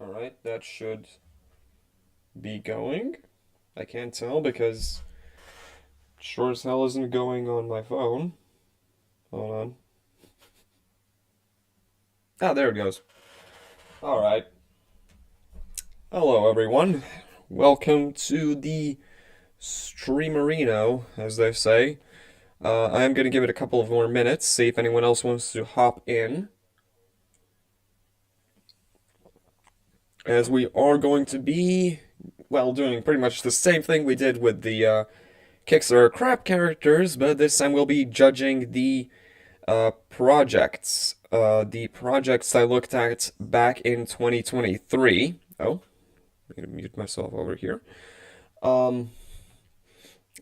Alright, that should be going. I can't tell because sure as hell isn't going on my phone. Hold on. Ah, there it goes. Alright. Hello, everyone. Welcome to the Streamerino, as they say. I am going to give it a couple of more minutes, see if anyone else wants to hop in. As we are going to be, well, doing pretty much the same thing we did with the Kickstarter crap characters, but this time we'll be judging the projects. The projects I looked at back in 2023. Oh, I'm going to mute myself over here.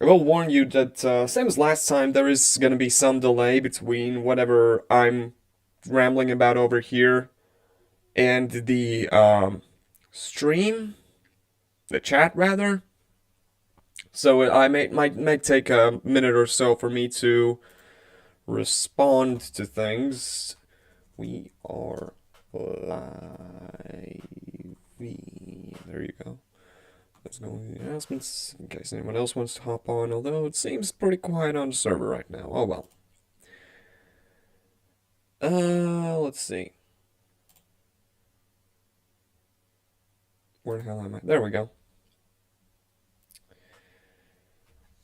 I will warn you that, same as last time, there is going to be some delay between whatever I'm rambling about over here and the stream, the chat rather. So I might take a minute or so for me to respond to things. We are live. There you go. Let's go with the announcements in case anyone else wants to hop on, although it seems pretty quiet on the server right now. Oh well. Let's see. Where the hell am I? There we go.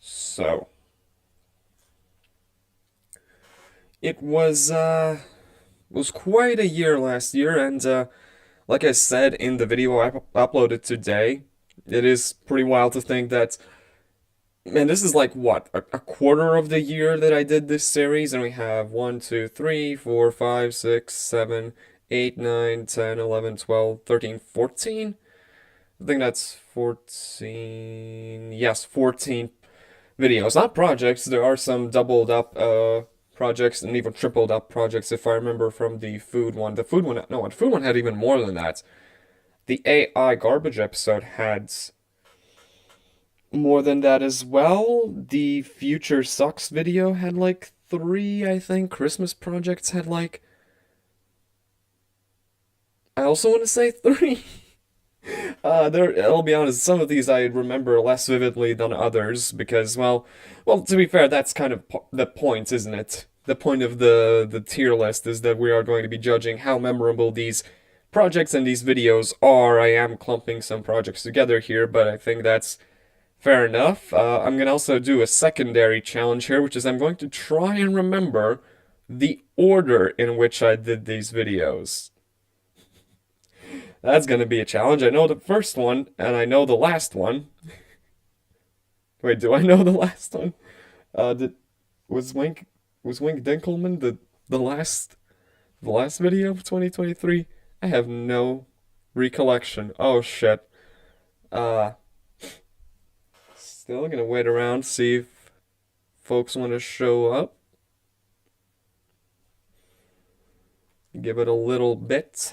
So. It was quite a year last year, and like I said in the video I uploaded today, it is pretty wild to think that, man, this is like what, a quarter of the year that I did this series, and we have 1, 2, 3, 4, 5, 6, 7, 8, 9, 10, 11, 12, 13, 14? I think that's 14. Yes, 14 videos. Not projects, there are some doubled up projects and even tripled up projects if I remember from the food one. The food one, no, the food one had even more than that. The AI garbage episode had more than that as well. The Future Sucks video had like 3, I think. Christmas projects had like, I also want to say 3. I'll be honest, some of these I remember less vividly than others because, well, to be fair, that's kind of the point, isn't it? The point of the tier list is that we are going to be judging how memorable these projects and these videos are. I am clumping some projects together here, but I think that's fair enough. I'm going to also do a secondary challenge here, which is I'm going to try and remember the order in which I did these videos. That's gonna be a challenge. I know the first one, and I know the last one. Wait, do I know the last one? Did was Wink Dinkelman the last the last video of 2023? I have no recollection. Oh shit. Uh, Still gonna wait around see if folks want to show up. Give it a little bit.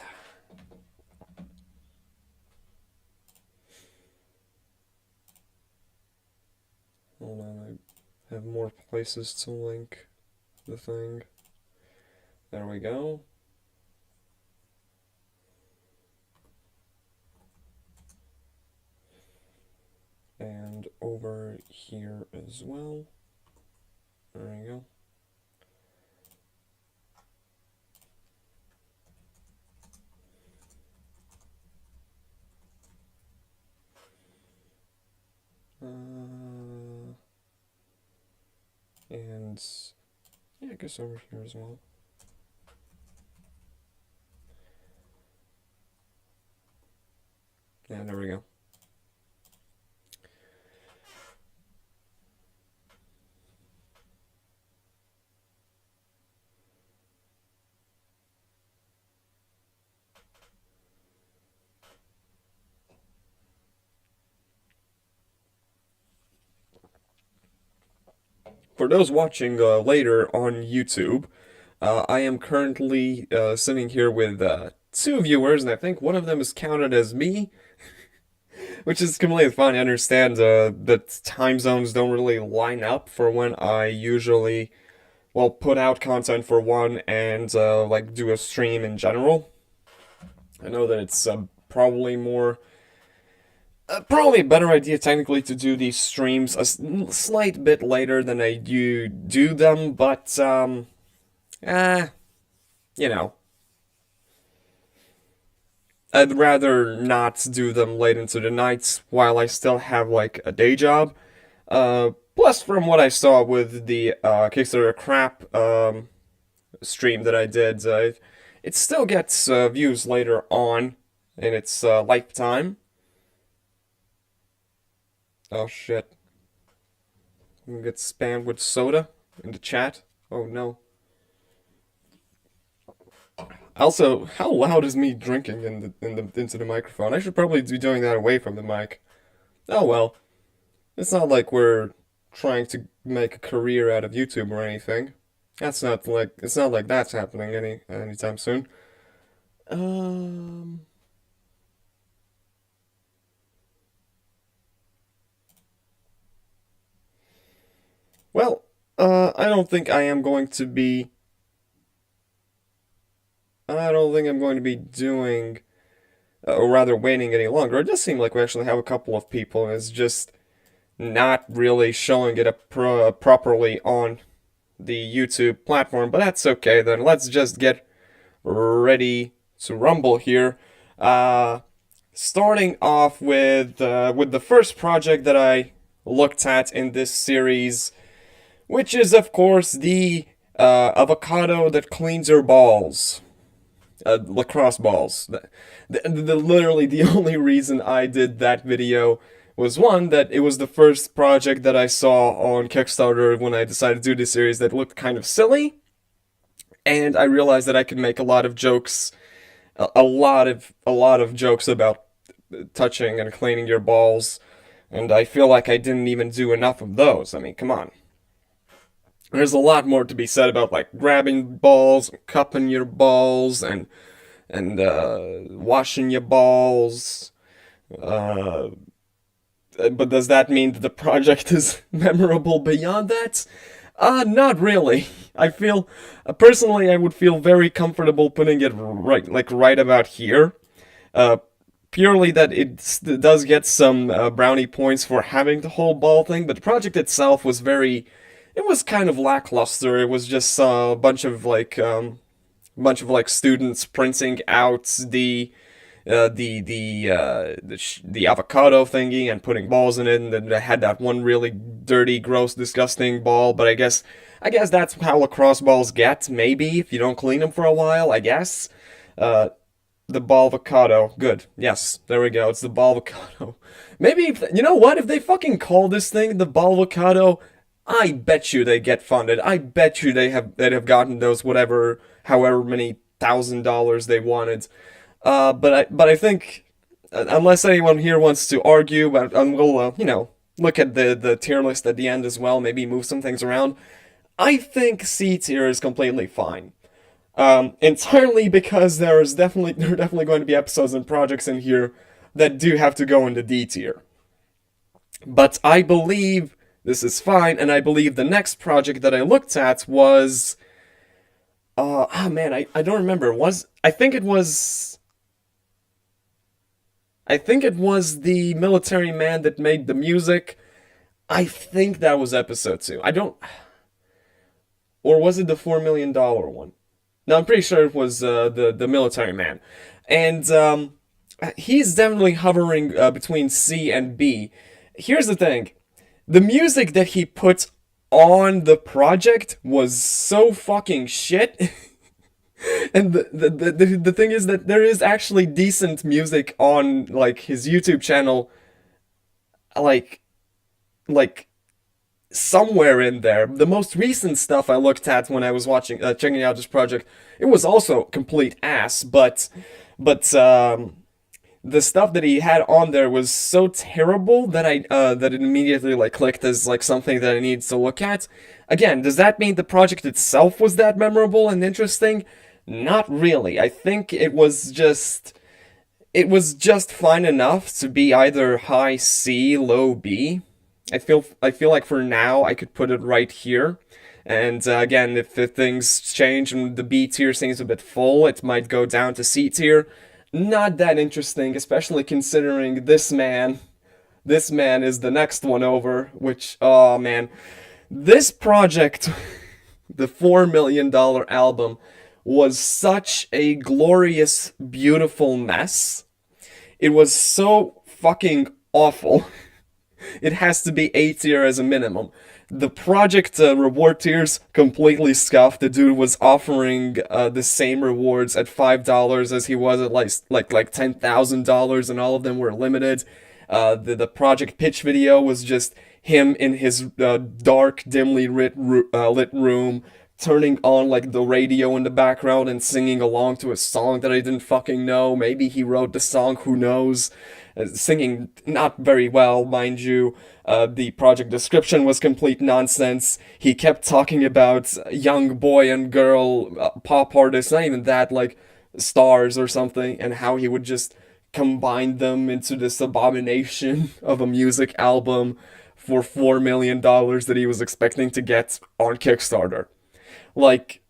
Hold on, I have more places to link the thing. There we go. And over here as well. There you go. And yeah, I guess over here as well. Yeah, there we go. For those watching later on YouTube, I am currently sitting here with 2 viewers, and I think one of them is counted as me, which is completely fine. I understand that time zones don't really line up for when I usually well, put out content for one and like do a stream in general. I know that it's probably a better idea technically to do these streams slight bit later than I do them, but eh, you know, I'd rather not do them late into the night while I still have like a day job. Plus, from what I saw with the Kickstarter crap stream that I did, it still gets views later on in its lifetime. Oh shit. I'm gonna get spammed with soda in the chat. Oh no. Also, how loud is me drinking into the microphone? I should probably be doing that away from the mic. Oh well. It's not like we're trying to make a career out of YouTube or anything. It's not like that's happening anytime soon. Um well, I don't think I am going to be I don't think I'm going to be doing or rather waiting any longer. It does seem like we actually have a couple of people and it's just not really showing it properly on the YouTube platform, but that's okay then. Let's just get ready to rumble here. Starting off with the first project that I looked at in this series, which is of course the avocado that cleans your balls. Lacrosse balls. Literally the only reason I did that video was one, that it was the first project that I saw on Kickstarter when I decided to do this series that looked kind of silly, and I realized that I could make a lot of jokes, a lot of jokes about touching and cleaning your balls, and I feel like I didn't even do enough of those. I mean, come on. There's a lot more to be said about like grabbing balls, cupping your balls, and washing your balls. Uh, but does that mean that the project is memorable beyond that? Not really. I feel, personally, I would feel very comfortable putting it right about here. Uh, Purely that it does get some brownie points for having the whole ball thing, but the project itself was it was kind of lackluster. It was just a bunch of like students printing out the avocado thingy and putting balls in it, and then they had that one really dirty, gross, disgusting ball. But I guess that's how lacrosse balls get. Maybe if you don't clean them for a while, I guess. Uh, the ball avocado, good. Yes, there we go. It's the ball avocado. Maybe you know what? If they fucking call this thing the ball avocado, I bet you they get funded. I bet you they'd have gotten those however many $1,000 they wanted. But I think unless anyone here wants to argue, but we'll look at the tier list at the end as well. Maybe move some things around. I think C tier is completely fine. Entirely because there are definitely going to be episodes and projects in here that do have to go into D tier. But I believe this is fine, and I believe the next project that I looked at was man, I don't remember. I think it was the military man that made the music. I think that was episode 2. I don't, or was it the $4 million one? No, I'm pretty sure it was the military man, and he's definitely hovering between C and B. Here's the thing: the music that he put on the project was so fucking shit. And the thing is that there is actually decent music on like his YouTube channel, like like somewhere in there. The most recent stuff I looked at when I was checking out this project, it was also complete ass. But the stuff that he had on there was so terrible that that it immediately like clicked as like something that I needed to look at. Again, does that mean the project itself was that memorable and interesting? Not really. I think it was just fine enough to be either high C, low B. I feel like for now I could put it right here. And again, if things change and the B tier seems a bit full, it might go down to C tier. Not that interesting, especially considering this man. This man is the next one over, which, oh man. This project, the $4 million album, was such a glorious, beautiful mess. It was so fucking awful. It has to be A tier as a minimum. The project reward tiers completely scuffed. The dude was offering the same rewards at $5 as he was at like $10,000, and all of them were limited. The project pitch video was just him in his dark, dimly lit room, turning on like the radio in the background and singing along to a song that I didn't fucking know. Maybe he wrote the song, who knows? Singing not very well, mind you. The project description was complete nonsense. He kept talking about young boy and girl pop artists, not even that, like stars or something, and how he would just combine them into this abomination of a music album for $4 million that he was expecting to get on Kickstarter. Like,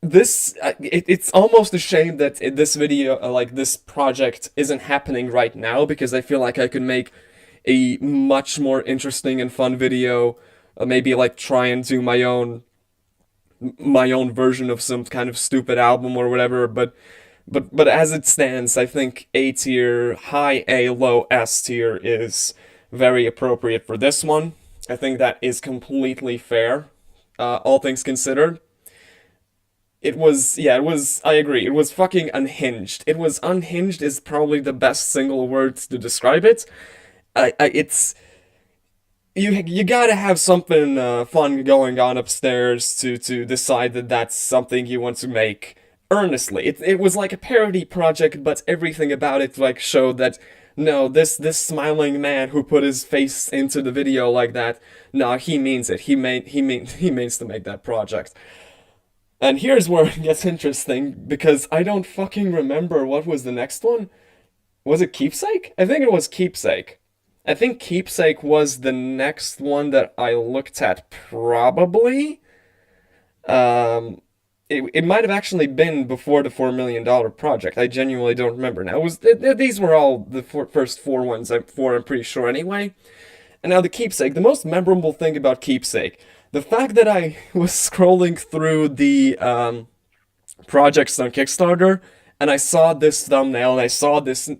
it's almost a shame that this video, like this project, isn't happening right now, because I feel like I could make a much more interesting and fun video, maybe like try and do my own version of some kind of stupid album or whatever. But as it stands, I think A tier, high A, low S tier is very appropriate for this one. I think that is completely fair, all things considered. I agree. It was fucking unhinged. It was unhinged is probably the best single words to describe it. It's you gotta have something fun going on upstairs to decide that that's something you want to make earnestly. It was like a parody project, but everything about it like showed that no, this smiling man who put his face into the video like that, no, he means it. He means to make that project. And here's where it gets interesting, because I don't fucking remember what was the next one. Was it Keepsake? I think it was Keepsake. I think Keepsake was the next one that I looked at, probably. It might have actually been before the $4 million project. I genuinely don't remember now. These were all the first four ones, I'm pretty sure anyway. And now the Keepsake, the most memorable thing about Keepsake, the fact that I was scrolling through the projects on Kickstarter, and I saw this thumbnail, and I saw this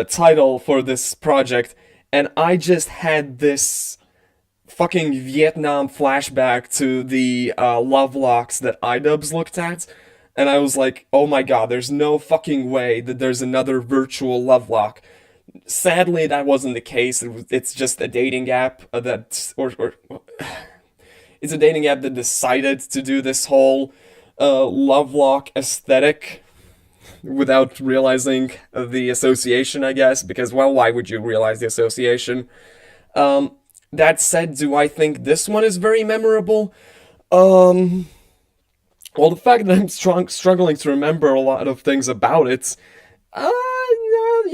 title for this project, and I just had this fucking Vietnam flashback to the love locks that iDubbbz looked at, and I was like, oh my god, there's no fucking way that there's another virtual love lock. Sadly, that wasn't the case. It's just a dating app or it's a dating app that decided to do this whole lovelock aesthetic without realizing the association, I guess. Because, well, why would you realize the association? That said, do I think this one is very memorable? Well, the fact that I'm struggling to remember a lot of things about it.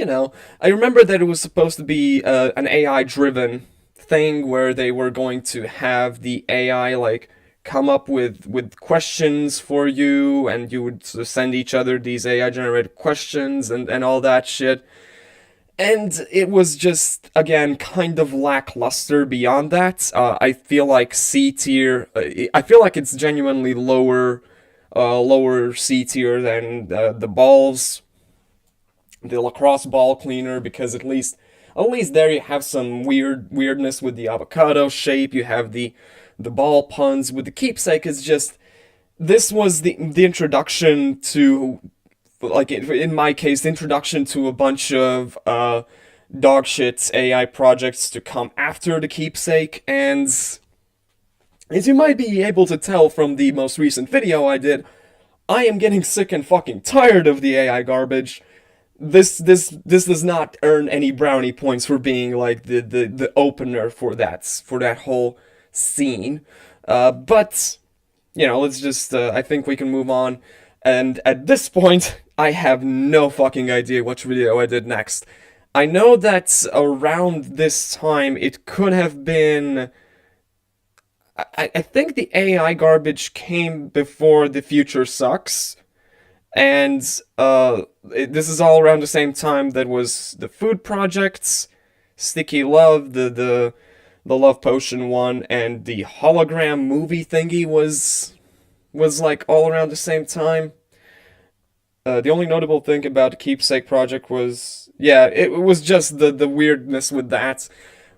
No, I remember that it was supposed to be an AI-driven thing where they were going to have the AI like come up with questions for you, and you would send each other these AI-generated questions and all that shit. And it was just, again, kind of lackluster beyond that. I feel like C tier. I feel like it's genuinely lower C tier than the balls, the lacrosse ball cleaner, because at least there you have some weirdness with the avocado shape. You have the ball puns. With the Keepsake, is just, this was the introduction to, like, in my case, the introduction to a bunch of dogshit AI projects to come after the Keepsake. And as you might be able to tell from the most recent video I did, I am getting sick and fucking tired of the AI garbage. This does not earn any brownie points for being like the opener for that whole scene. But let's just I think we can move on. And at this point, I have no fucking idea which video I did next. I know that around this time it could have been. I think the AI garbage came before the future sucks, and this is all around the same time that was the food projects, Sticky Love, the Love Potion one, and the hologram movie thingy was like all around the same time. The only notable thing about the Keepsake project was, yeah, it was just the weirdness with that,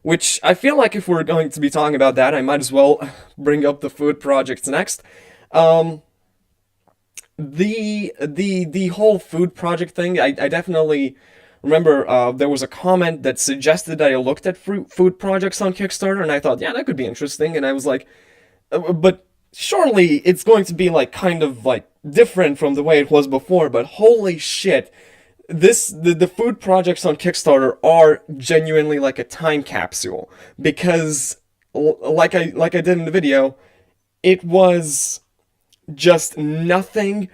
which I feel like if we're going to be talking about that, I might as well bring up the food projects next. Um, the whole food project thing, I definitely remember there was a comment that suggested that I looked at food projects on Kickstarter, and I thought, yeah, that could be interesting, and I was like, but surely it's going to be like kind of like different from the way it was before, but holy shit, the food projects on Kickstarter are genuinely like a time capsule, because like I did in the video, it was just nothing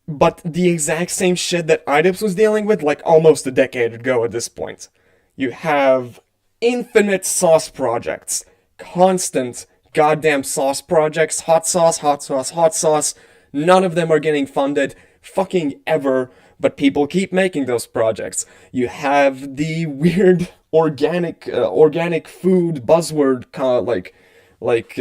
but the exact same shit that Idibs was dealing with like almost a decade ago at this point. You have infinite sauce projects, constant goddamn sauce projects, hot sauce, hot sauce, hot sauce. None of them are getting funded fucking ever, but people keep making those projects. You have the weird organic food buzzword like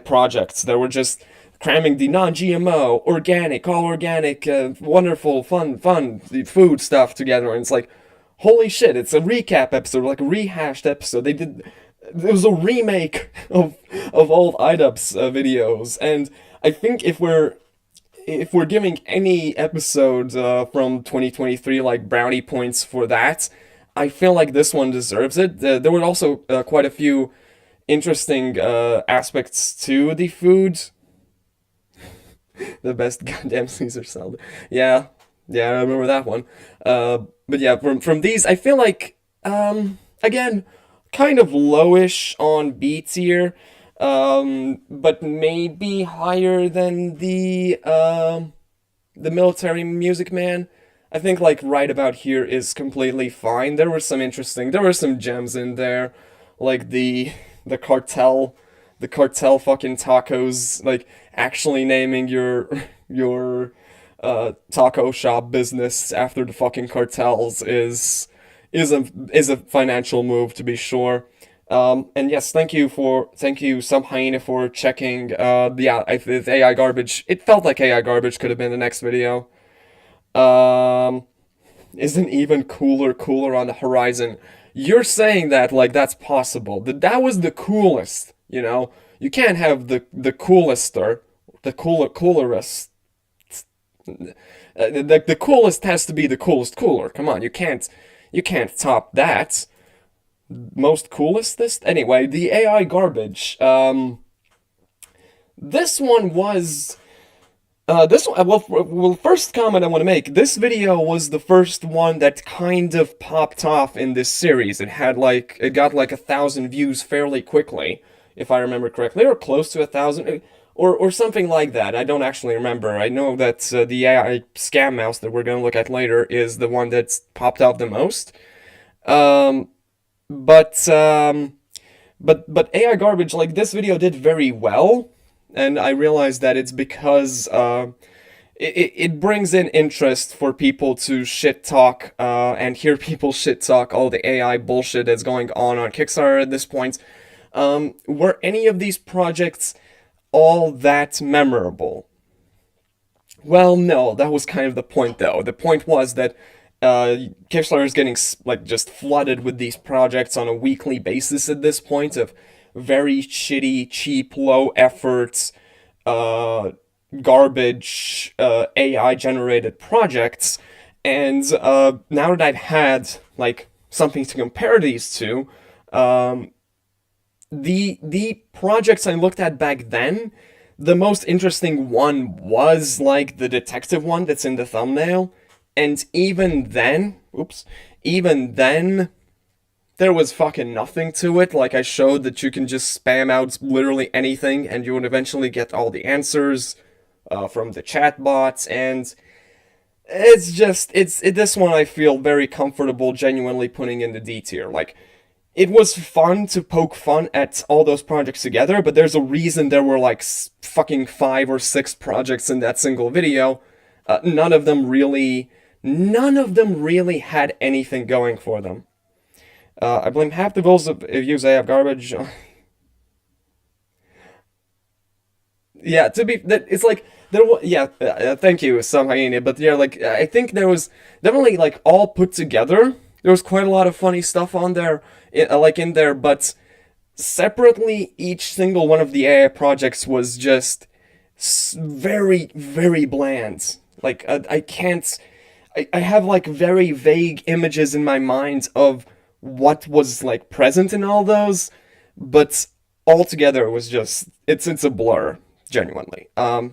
projects that were just cramming the non-GMO, organic, all organic, wonderful, fun food stuff together, and it's like, holy shit! It's a recap episode, like a rehashed episode. It was a remake of old IDUPS videos, and I think if we're giving any episode from 2023 like brownie points for that, I feel like this one deserves it. There were also quite a few interesting aspects to the food. The best goddamn Caesar salad. Yeah, yeah, I remember that one. But yeah, from these, I feel like again, kind of lowish on B tier, but maybe higher than the Military Music Man. I think like right about here is completely fine. There were some gems in there, like the cartel, the cartel fucking tacos, like actually naming your taco shop business after the fucking cartels is a financial move to be sure. And yes, thank you Some Hyena for checking. Yeah, if AI garbage, it felt like AI garbage could have been the next video. Um, isn't even cooler on the horizon. You're saying that like that's possible. That was the coolest, you know? You can't have the coolester, coolerest. The coolest has to be the coolest cooler. Come on, you can't top that. Most coolestest? Anyway, the AI garbage. This one was this one, well, first comment I want to make, this video was the first one that kind of popped off in this series. It got like 1,000 views fairly quickly, if I remember correctly, or close to 1,000, or something like that. I don't actually remember. I know that the AI scam mouse that we're gonna look at later is the one that's popped off the most. Um, but AI garbage, like this video did very well, and I realized that it's because it brings in interest for people to shit talk and hear people shit talk all the AI bullshit that's going on Kickstarter at this point. Were any of these projects all that memorable? Well, no, that was kind of the point, though. The point was that Kickstarter is getting like just flooded with these projects on a weekly basis at this point of very shitty, cheap, low effort, garbage AI generated projects. And now that I've had like something to compare these to, the projects I looked at back then, the most interesting one was like the detective one that's in the thumbnail. And even then, there was fucking nothing to it. Like I showed that you can just spam out literally anything and you would eventually get all the answers from the chatbots. And this one I feel very comfortable genuinely putting in the D tier. Like, it was fun to poke fun at all those projects together, but there's a reason there were like fucking 5 or 6 projects in that single video. None of them really, none of them really had anything going for them. I blame half the views I have garbage. Yeah, to be that it's like there was yeah. Thank you, some hyena. But yeah, like I think there was definitely like all put together. There was quite a lot of funny stuff on there, like in there, but separately, each single one of the AI projects was just very, very bland. Like I can't. I have like very vague images in my mind of what was like present in all those, but altogether it was just it's a blur, genuinely. Now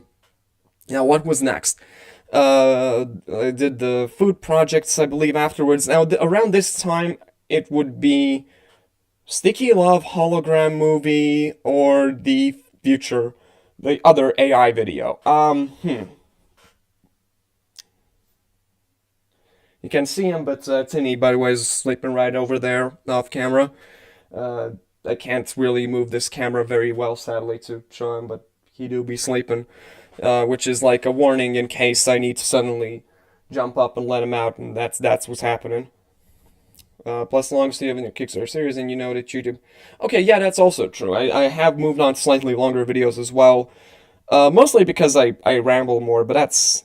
what was next? I did the food projects, I believe, afterwards. Now around this time, it would be Sticky Love hologram movie or the other AI video. You can see him, but Tinny, by the way, is sleeping right over there off camera. Uh, I can't really move this camera very well, sadly, to show him, but he do be sleeping, which is like a warning in case I need to suddenly jump up and let him out, and that's what's happening. Plus, long as you have in your Kickstarter series, and you know that YouTube. Okay, yeah, that's also true. I have moved on to slightly longer videos as well, mostly because I ramble more, but that's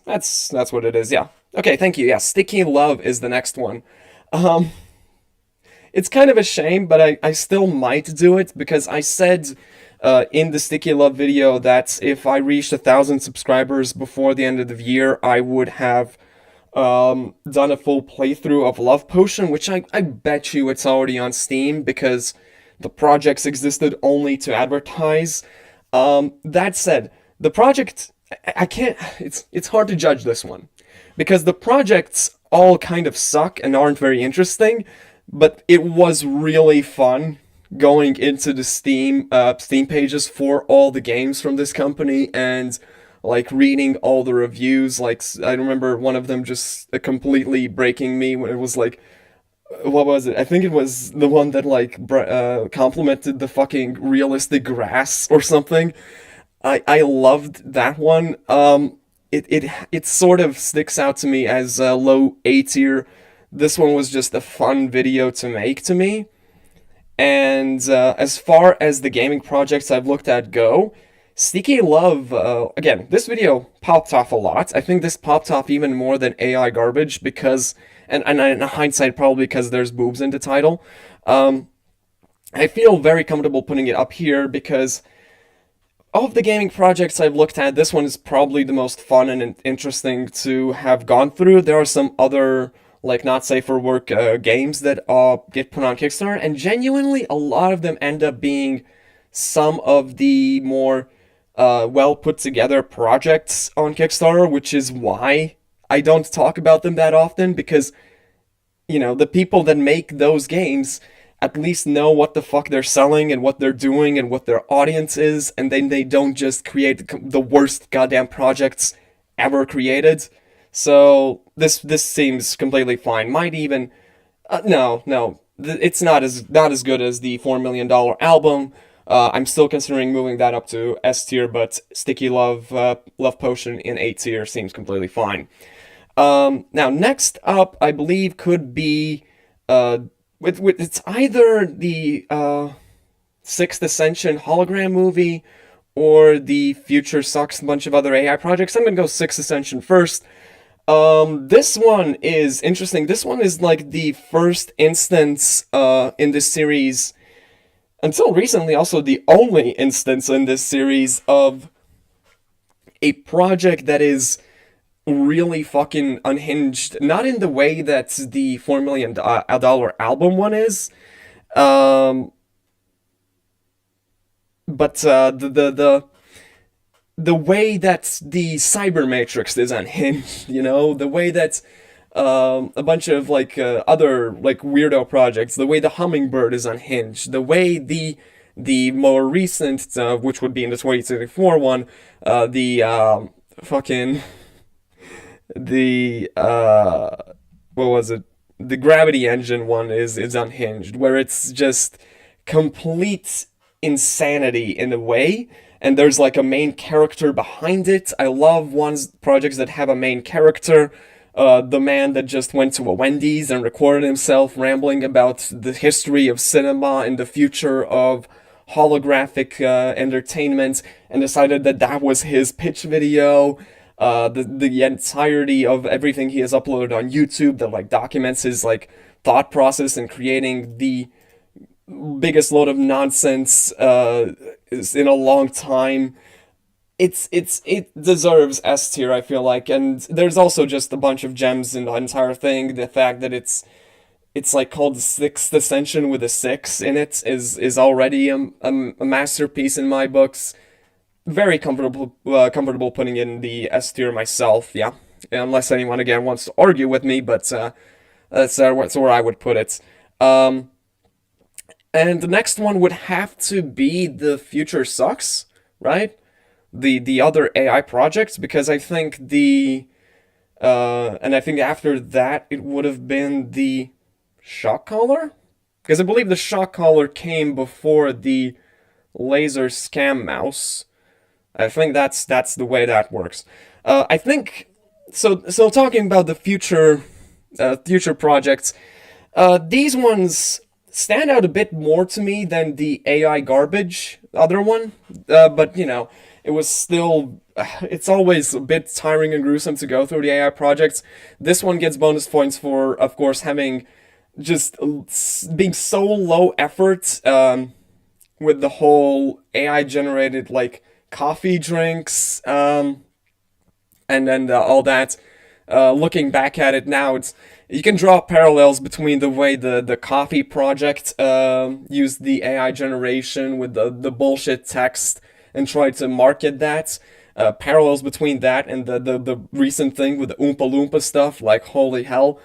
what it is. Yeah. Okay, thank you. Yeah, Sticky Love is the next one. Um, it's kind of a shame, but I still might do it because I said in the Sticky Love video that if I reached 1,000 subscribers before the end of the year, I would have done a full playthrough of Love Potion, which I bet you it's already on Steam because the projects existed only to advertise. That said, the project I can't. It's hard to judge this one because the projects all kind of suck and aren't very interesting, but it was really fun going into the Steam pages for all the games from this company and like reading all the reviews. Like I remember one of them just completely breaking me when it was like, what was it? I think it was the one that like complimented the fucking realistic grass or something. I loved that one. It sort of sticks out to me as a low A tier. This one was just a fun video to make to me. And as far as the gaming projects I've looked at go, Sticky Love, again, this video popped off a lot. I think this popped off even more than AI Garbage because, and in hindsight, probably because there's boobs in the title. I feel very comfortable putting it up here because of the gaming projects I've looked at, this one is probably the most fun and interesting to have gone through. There are some other, like, not safe for work games that get put on Kickstarter, and genuinely, a lot of them end up being some of the more well put together projects on Kickstarter, which is why I don't talk about them that often, because, you know, the people that make those games at least know what the fuck they're selling and what they're doing and what their audience is, and then they don't just create the worst goddamn projects ever created. So this seems completely fine. Might even no, it's not as good as the $4 million album. I'm still considering moving that up to S tier, but Sticky Love, Love Potion in A tier seems completely fine. Now next up, I believe could be it's either the Sixth Ascension hologram movie or the Future Sucks, a bunch of other AI projects. I'm gonna go Sixth Ascension first. This one is interesting. This one is like the first instance in this series, until recently, also the only instance in this series of a project that is really fucking unhinged. Not in the way that the $4 million album one is, but the way that the Cyber Matrix is unhinged, you know, the way that a bunch of like other like weirdo projects, the way the Hummingbird is unhinged, the way the more recent, which would be in the 2024 one, the fucking the what was it? the Gravity Engine one is unhinged, where it's just complete insanity in a way, and there's like a main character behind it. I love projects that have a main character. The man that just went to a Wendy's and recorded himself rambling about the history of cinema and the future of holographic entertainment, and decided that that was his pitch video. The entirety of everything he has uploaded on YouTube that like documents his like thought process in creating the biggest load of nonsense in a long time. It deserves S tier, I feel like, and there's also just a bunch of gems in the entire thing. The fact that it's like called the Sixth Ascension with a six in it is already a masterpiece in my books. Very comfortable putting in the S tier myself. Yeah, unless anyone again wants to argue with me, but that's where I would put it. Um, and the next one would have to be The Future Sucks, right? The other AI project, because I think and I think after that it would have been the Shock Collar, because I believe the Shock Collar came before the Laser Scam Mouse. I think that's the way that works. I think so. So talking about the future projects, these ones stand out a bit more to me than the AI garbage other one. But you know, it was still. It's always a bit tiring and gruesome to go through the AI projects. This one gets bonus points for, of course, having just being so low effort. With the whole AI generated like coffee drinks, and then all that. Looking back at it now, it's you can draw parallels between the way the coffee project used the AI generation with the bullshit text and tried to market that. Parallels between that and the recent thing with the Oompa Loompa stuff, like holy hell.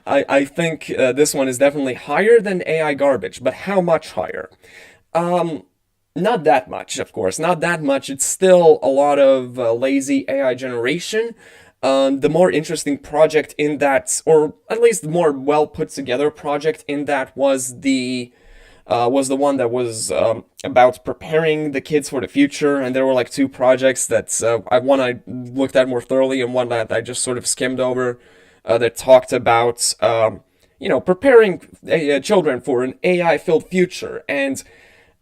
I think this one is definitely higher than AI garbage, but how much higher? Not that much, of course. Not that much. It's still a lot of lazy AI generation. The more interesting project in that, or at least the more well put together project in that, was the one that was about preparing the kids for the future, and there were like two projects that one I looked at more thoroughly, and one that I just sort of skimmed over, that talked about preparing children for an AI-filled future, and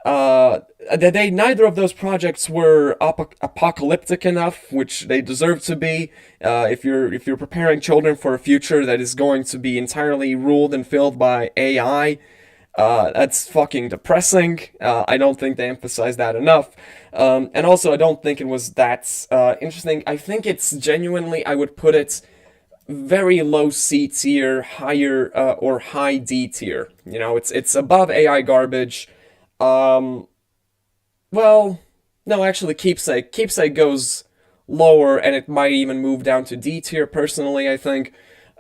neither of those projects were apocalyptic enough, which they deserve to be. If you're preparing children for a future that is going to be entirely ruled and filled by AI, that's fucking depressing. I don't think they emphasize that enough. And also, I don't think it was that interesting. I think it's genuinely, I would put it very low C tier, higher or high D tier. You know, it's above AI garbage. Um, well, no, actually, Keepsake goes lower, and it might even move down to D tier. Personally, I think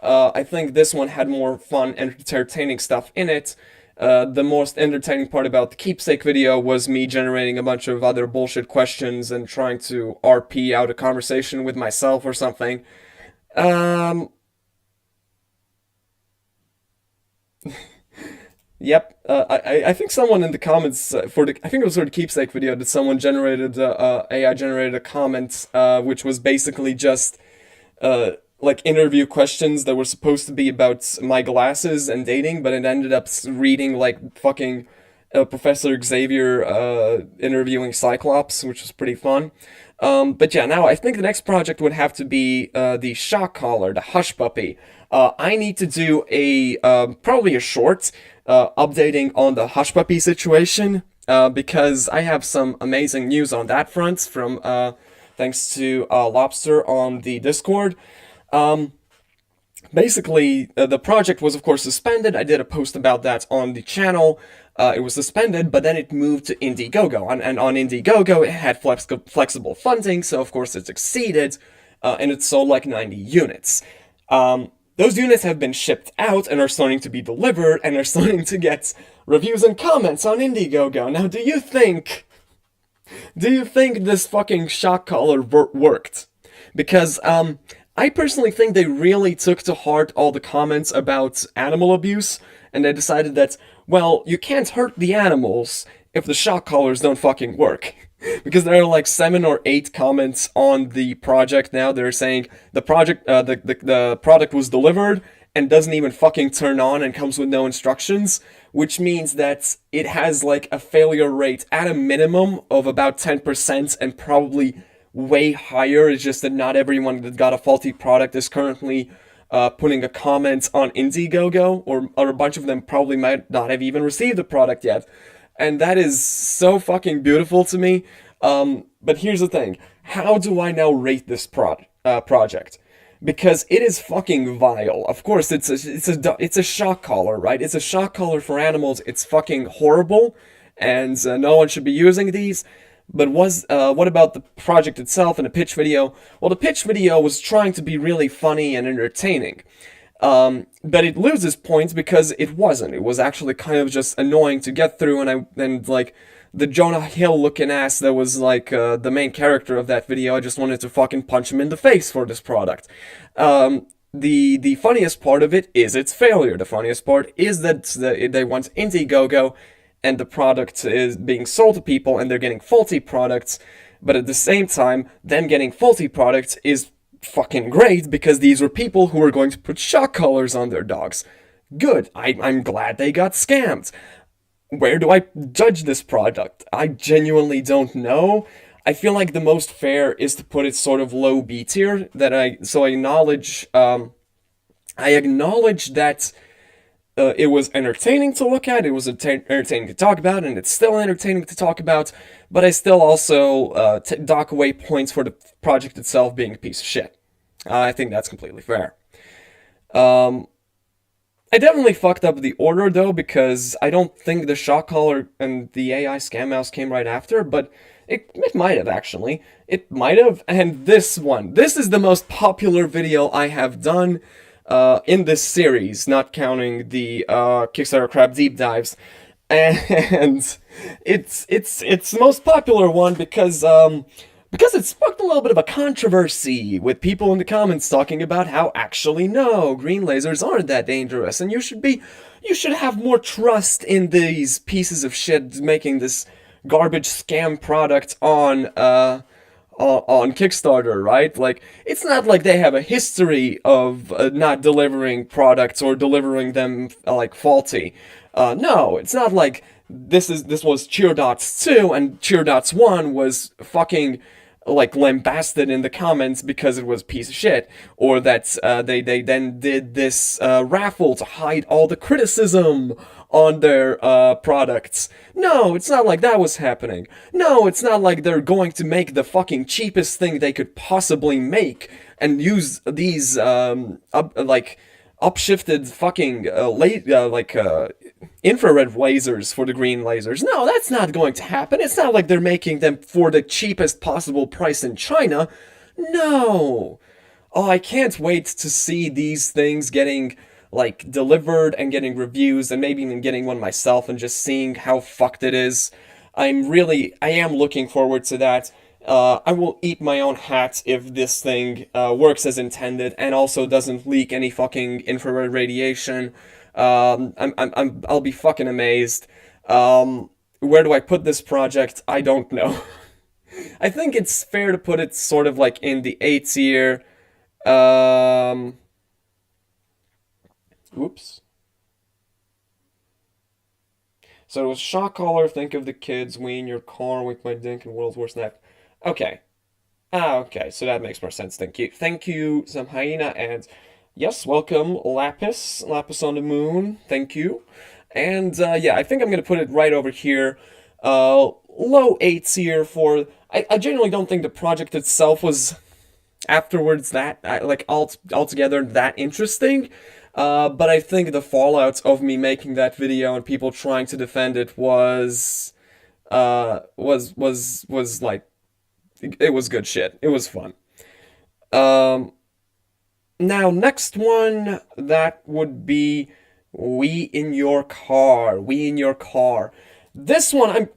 this one had more fun and entertaining stuff in it. The most entertaining part about the Keepsake video was me generating a bunch of other bullshit questions and trying to RP out a conversation with myself or something. Um, Yep. I think someone in the comments I think it was for the Keepsake video that someone generated AI generated a comment which was basically just like interview questions that were supposed to be about my glasses and dating, but it ended up reading like fucking Professor Xavier interviewing Cyclops, which was pretty fun. But yeah, now I think the next project would have to be the Shock Collar, the Hush Puppy. I need to do a probably a short updating on the Hush Puppy situation because I have some amazing news on that front from thanks to Lobster on the Discord. Um, Basically, the project was, of course, suspended. I did a post about that on the channel. It was suspended, but then it moved to Indiegogo. And on Indiegogo, it had flexible funding, so of course it succeeded, and it sold like 90 units. Those units have been shipped out and are starting to be delivered and are starting to get reviews and comments on Indiegogo. Now, do you think this fucking shock collar worked? Because I personally think they really took to heart all the comments about animal abuse, and they decided that, well, you can't hurt the animals if the shock collars don't fucking work. Because there are like 7 or 8 comments on the project now. They're saying the product was delivered and doesn't even fucking turn on and comes with no instructions, which means that it has like a failure rate at a minimum of about 10% and probably way higher. It's just that not everyone that got a faulty product is currently putting a comment on Indiegogo, or a bunch of them probably might not have even received the product yet. And that is so fucking beautiful to me. But here's the thing: how do I now rate this project? Because it is fucking vile. Of course, it's a shock collar, right? It's a shock collar for animals. It's fucking horrible, and no one should be using these. But what about the project itself and the pitch video? Well, the pitch video was trying to be really funny and entertaining. But it loses points because it wasn't. It was actually kind of just annoying to get through, and like the Jonah Hill looking ass that was like the main character of that video. I just wanted to fucking punch him in the face for this product. The funniest part of it is its failure. The funniest part is that they want Indiegogo, and the product is being sold to people, and they're getting faulty products. But at the same time, them getting faulty products is fucking great because these were people who were going to put shock collars on their dogs. Good. I'm glad they got scammed. Where do I judge this product? I genuinely don't know. I feel like the most fair is to put it sort of low B tier. I acknowledge that it was entertaining to look at, it was entertaining to talk about, and it's still entertaining to talk about, but I still also dock away points for the project itself being a piece of shit. I think that's completely fair. I definitely fucked up the order though, because I don't think the shock collar and the AI scam mouse came right after, but it might have actually. It might have, and this is the most popular video I have done in this series, not counting the Kickstarter crap deep dives, and it's the most popular one because it sparked a little bit of a controversy with people in the comments talking about how actually no, green lasers aren't that dangerous, and you should have more trust in these pieces of shit making this garbage scam product on Kickstarter, right? Like, it's not like they have a history of not delivering products or delivering them like faulty. No, it's not like this was Cheerdots 2 and Cheerdots 1 was fucking like lambasted in the comments because it was a piece of shit, or that they then did this raffle to hide all the criticism on their products. No, it's not like that was happening. No, it's not like they're going to make the fucking cheapest thing they could possibly make and use these upshifted fucking infrared lasers for the green lasers. No, that's not going to happen. It's not like they're making them for the cheapest possible price in China. No. Oh, I can't wait to see these things getting like delivered and getting reviews and maybe even getting one myself and just seeing how fucked it is. I am looking forward to that. I will eat my own hat if this thing works as intended and also doesn't leak any fucking infrared radiation. I'll be fucking amazed. Where do I put this project? I don't know. I think it's fair to put it sort of like in the A tier. Oops. So it was shock collar, think of the kids, we in your car with my dink and world's worst knife. Okay. Okay, so that makes more sense. Thank you. Thank you, some hyena, and yes, welcome, Lapis. Lapis on the moon. Thank you. And yeah, I think I'm gonna put it right over here. Low 8s here for. I genuinely don't think the project itself was afterwards that like altogether that interesting. But I think the fallout of me making that video and people trying to defend it was like it was good shit. It was fun. Now next one that would be We in Your Car. We in Your Car. This one,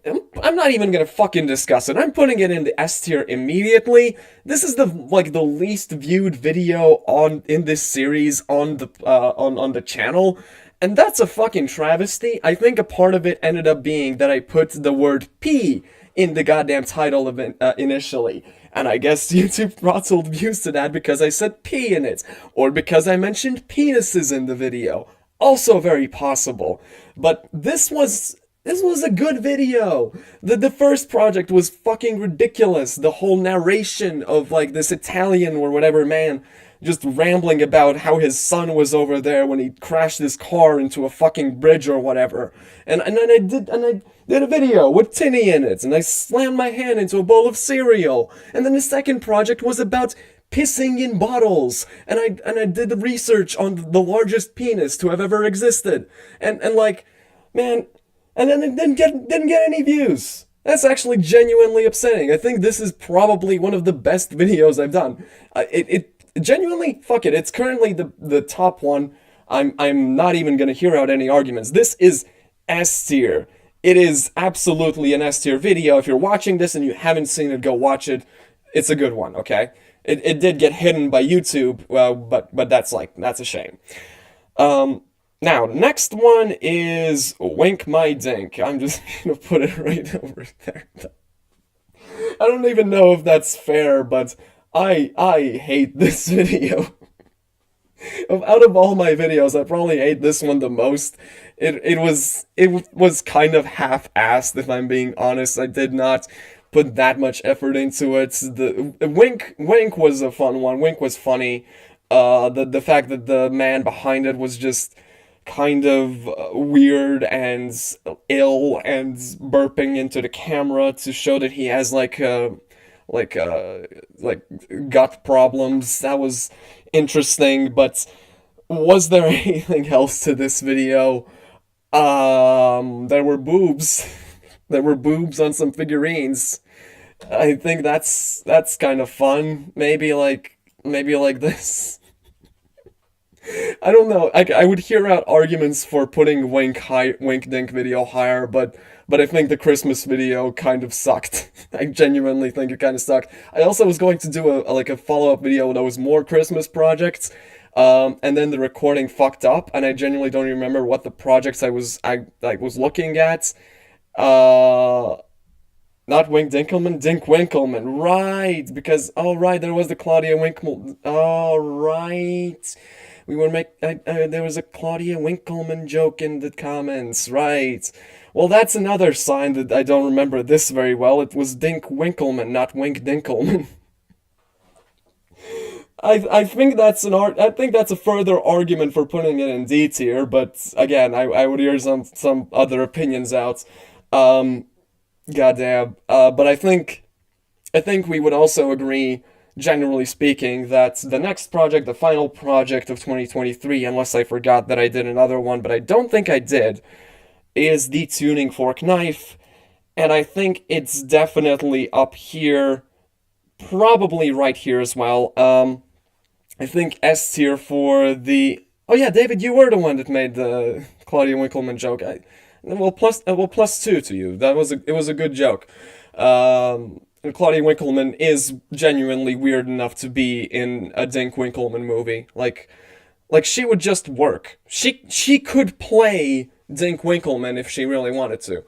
I'm not even gonna fucking discuss it. I'm putting it in the S tier immediately. This is the least viewed video on in this series on the on the channel, and that's a fucking travesty. I think a part of it ended up being that I put the word P in the goddamn title of it initially. And I guess YouTube throttled views to that because I said P in it, or because I mentioned penises in the video. Also very possible. But this was a good video. The first project was fucking ridiculous. The whole narration of like this Italian or whatever man just rambling about how his son was over there when he crashed his car into a fucking bridge or whatever. And then I did a video with Tinny in it, and I slammed my hand into a bowl of cereal. And then the second project was about pissing in bottles, and I did the research on the largest penis to have ever existed. And like, man, and then it didn't get any views. That's actually genuinely upsetting. I think this is probably one of the best videos I've done. It genuinely, fuck it. It's currently the top one. I'm not even gonna hear out any arguments. This is S tier. It is absolutely an S tier video. If you're watching this and you haven't seen it, go watch it. It's a good one. Okay. It did get hidden by YouTube, but that's a shame. Now, next one is Wink My Dink. I'm just gonna put it right over there. I don't even know if that's fair, but I hate this video. Out of all my videos, I probably hate this one the most. It was kind of half-assed, if I'm being honest. I did not put that much effort into it. The Wink was a fun one. Wink was funny. The fact that the man behind it was just kind of weird and ill and burping into the camera to show that he has like like gut problems. That was interesting, but was there anything else to this video? There were boobs. There were boobs on some figurines. I think that's kind of fun. Maybe like this. I don't know. I would hear out arguments for putting Wink Dink video higher, but I think the Christmas video kind of sucked. I genuinely think it kind of sucked. I also was going to do a follow-up video that was more Christmas projects, and then the recording fucked up, and I genuinely don't remember what the projects I was looking at. Uh, Not Wink Dinkelman, Dink Winkleman, right? Because right, there was the Claudia Winkleman. Oh right, we were there was a Claudia Winkleman joke in the comments, right? Well, that's another sign that I don't remember this very well. It was Dink Winkleman, not Wink Dinkelman. I think I think that's a further argument for putting it in D tier, but again, I would hear some other opinions out. Um, Goddamn. But I think we would also agree, generally speaking, that the next project, the final project of 2023, unless I forgot that I did another one, but I don't think I did, is the tuning fork knife, and I think it's definitely up here, probably right here as well. I think S tier for the. Oh yeah, David, you were the one that made the Claudia Winkleman joke. Plus two to you. It was a good joke. And Claudia Winkleman is genuinely weird enough to be in a Dink Winkleman movie. Like she would just work. She could play Dink Winkleman if she really wanted to.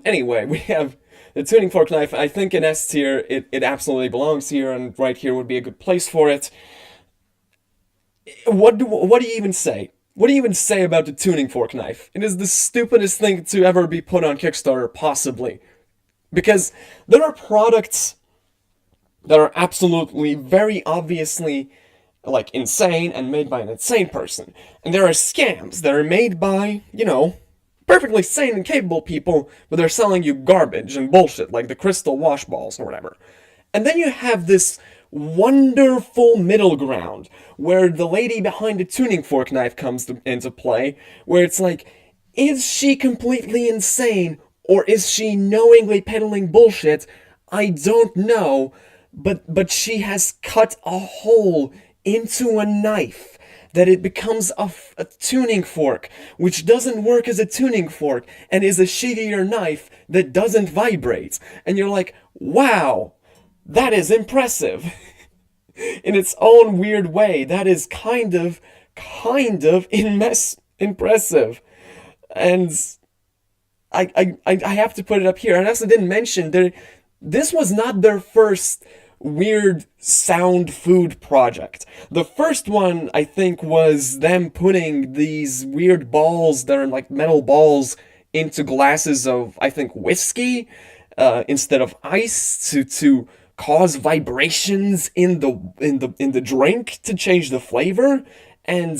Anyway, we have the tuning fork knife. I think in S tier, it absolutely belongs here, and right here would be a good place for it. What do you even say? What do you even say about the tuning fork knife? It is the stupidest thing to ever be put on Kickstarter, possibly. Because there are products that are absolutely, very obviously, like, insane and made by an insane person. And there are scams that are made by, perfectly sane and capable people, but they're selling you garbage and bullshit, like the crystal wash balls or whatever. And then you have this wonderful middle ground where the lady behind the tuning fork knife comes into play, where it's like, is she completely insane or is she knowingly peddling bullshit? I don't know, but she has cut a hole into a knife that it becomes a tuning fork, which doesn't work as a tuning fork and is a shittier knife that doesn't vibrate. And you're like, wow, that is impressive. In its own weird way, that is kind of impressive. And I have to put it up here. And I also didn't mention this was not their first weird sound food project. The first one, I think, was them putting these weird balls that are like metal balls into glasses of, I think, whiskey instead of ice to cause vibrations in the drink to change the flavor. And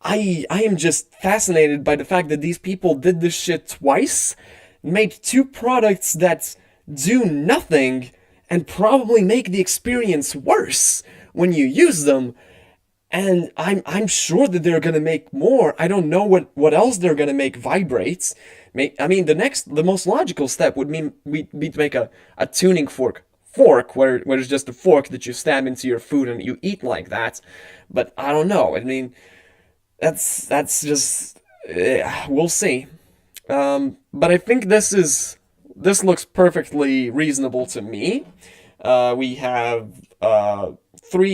I am just fascinated by the fact that these people did this shit twice, made two products that do nothing and probably make the experience worse when you use them. And I'm sure that they're gonna make more. I don't know what else they're gonna make vibrates. I mean, the most logical step would be to make a tuning fork where it's just a fork that you stab into your food and you eat like that. But I don't know. I mean, that's just we'll see. But I think this looks perfectly reasonable to me. We have 3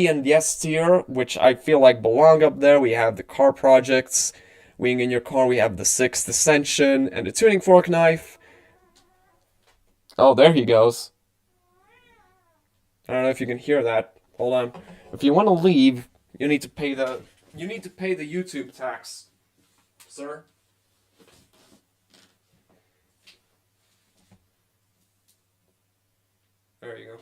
and S tier, which I feel like belong up there. We have the car projects, wing in your car. We have the 6th Ascension and the tuning fork knife. Oh, there he goes. I don't know if you can hear that. Hold on. If you want to leave, you need to pay the YouTube tax, sir. There you go.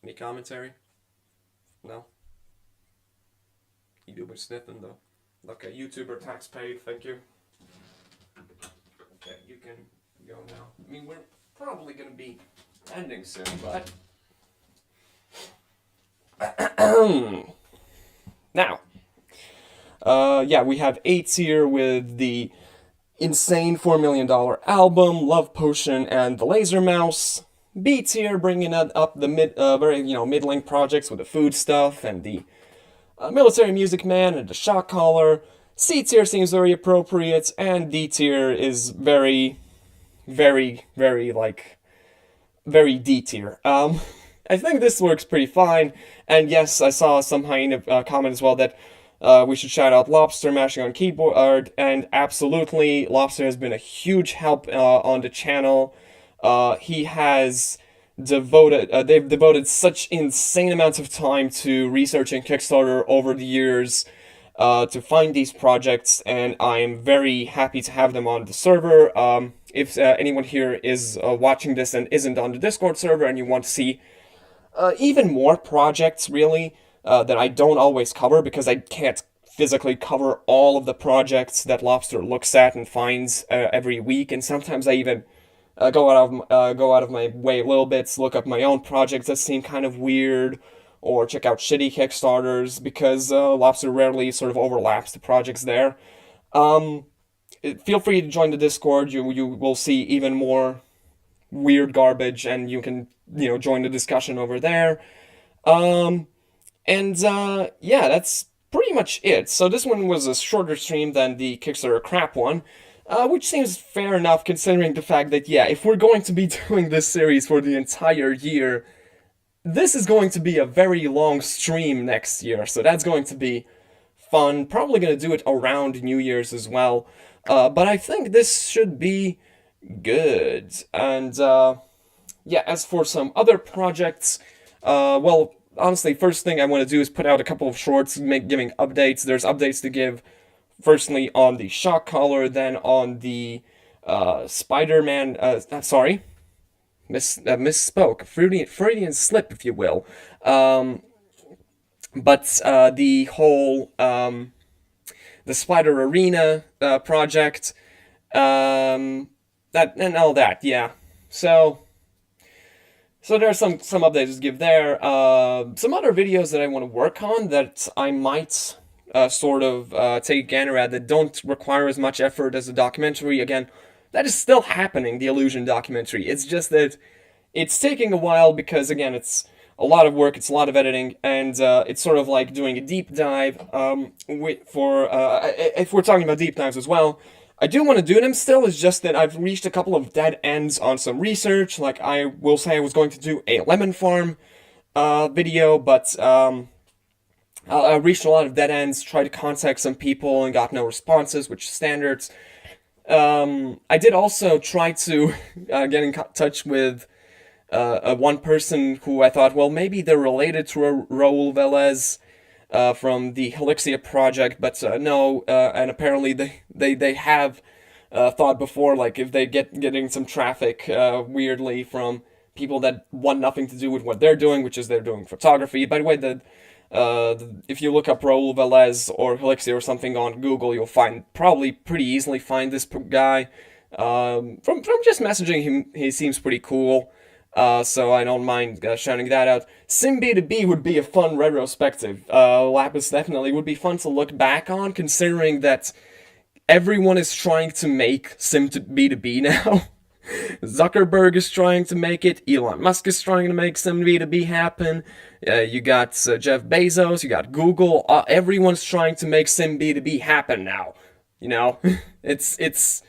Any commentary? No? You do much sniffing though. Okay, YouTuber tax paid, thank you. Okay, you can go now. I mean, we're probably gonna be ending soon, but now, yeah, we have A tier with the insane $4 million album, Love Potion, and the Laser Mouse. B tier bringing up the very middling projects with the food stuff and the Military Music Man and the Shock Collar. C tier seems very appropriate, and D tier is very, very, very very D tier. I think this works pretty fine, and yes, I saw some hyena comment as well that we should shout out Lobster mashing on keyboard, and absolutely, Lobster has been a huge help on the channel. He has they've devoted such insane amounts of time to researching Kickstarter over the years to find these projects, and I'm very happy to have them on the server. If anyone here is watching this and isn't on the Discord server and you want to see even more projects, really, that I don't always cover because I can't physically cover all of the projects that Lobster looks at and finds every week, and sometimes I even go out of my way a little bit to look up my own projects that seem kind of weird, or check out shitty Kickstarters because Lobster rarely sort of overlaps the projects there. Feel free to join the Discord. You will see even more weird garbage, and you can join the discussion over there. Yeah, that's pretty much it. So this one was a shorter stream than the Kickstarter crap one, which seems fair enough considering the fact that, yeah, if we're going to be doing this series for the entire year, this is going to be a very long stream next year, so that's going to be fun. Probably going to do it around New Year's as well, but I think this should be good. And yeah, as for some other projects, well, honestly, first thing I want to do is put out a couple of shorts giving updates. There's updates to give, firstly, on the Shock Collar, then on the Spider-Man, sorry, misspoke, Freudian slip, if you will. But the whole, the Spider Arena project, that and all that, yeah. So there's some updates to give there. Some other videos that I want to work on that I might sort of take a gander at that don't require as much effort as a documentary. Again, that is still happening, the Illusion documentary. It's just that it's taking a while because, again, it's a lot of work. It's a lot of editing, and it's sort of like doing a deep dive. If we're talking about deep dives as well, I do want to do them still. It's just that I've reached a couple of dead ends on some research. Like I will say, I was going to do a lemon farm video, but I reached a lot of dead ends. Tried to contact some people and got no responses, which is standards. I did also try to get in touch with one person who I thought, well, maybe they're related to Raul Velez from the Helixia project, but no, and apparently they have thought before, like if they getting some traffic weirdly from people that want nothing to do with what they're doing, which is they're doing photography. By the way, if you look up Raul Velez or Helixia or something on Google, you'll find probably pretty easily find this guy. From just messaging him, he seems pretty cool. So I don't mind shouting that out. Sim B2B would be a fun retrospective. Lapis definitely would be fun to look back on, considering that everyone is trying to make Sim B2B now. Zuckerberg is trying to make it. Elon Musk is trying to make Sim B2B happen. You got Jeff Bezos. You got Google. Everyone's trying to make Sim B2B happen now. You know, it's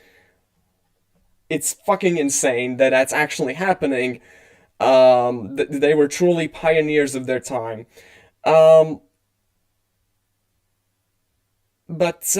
fucking insane that that's actually happening. They were truly pioneers of their time. Um, but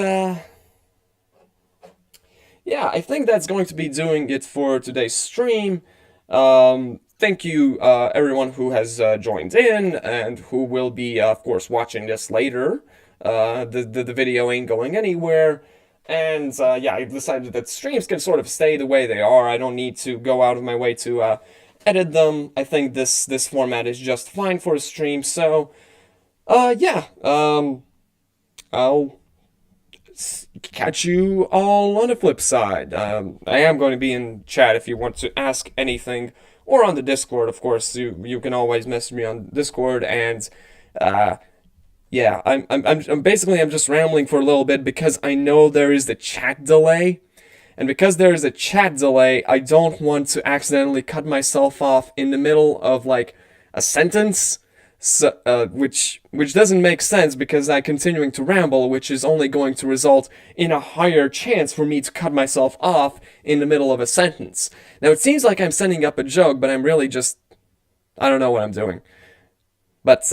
yeah, I think that's going to be doing it for today's stream. Thank you, everyone who has joined in and who will be, of course, watching this later. The video ain't going anywhere. And yeah, I've decided that streams can sort of stay the way they are. I don't need to go out of my way to edit them. I think this format is just fine for a stream. So yeah, I'll catch you all on the flip side. I am going to be in chat if you want to ask anything, or on the Discord, of course. You can always message me on Discord, and yeah, I'm basically I'm just rambling for a little bit because I know there is the chat delay, and because there is a chat delay, I don't want to accidentally cut myself off in the middle of like a sentence. So, which doesn't make sense because I'm continuing to ramble, which is only going to result in a higher chance for me to cut myself off in the middle of a sentence. Now it seems like I'm setting up a joke, but I'm really just I don't know what I'm doing. But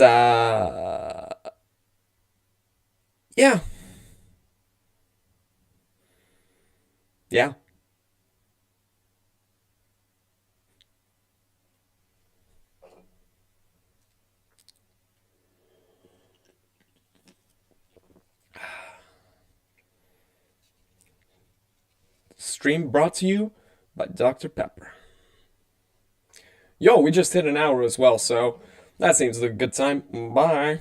yeah, yeah. Stream brought to you by Dr. Pepper. Yo, we just hit an hour as well, so that seems like a good time. Bye.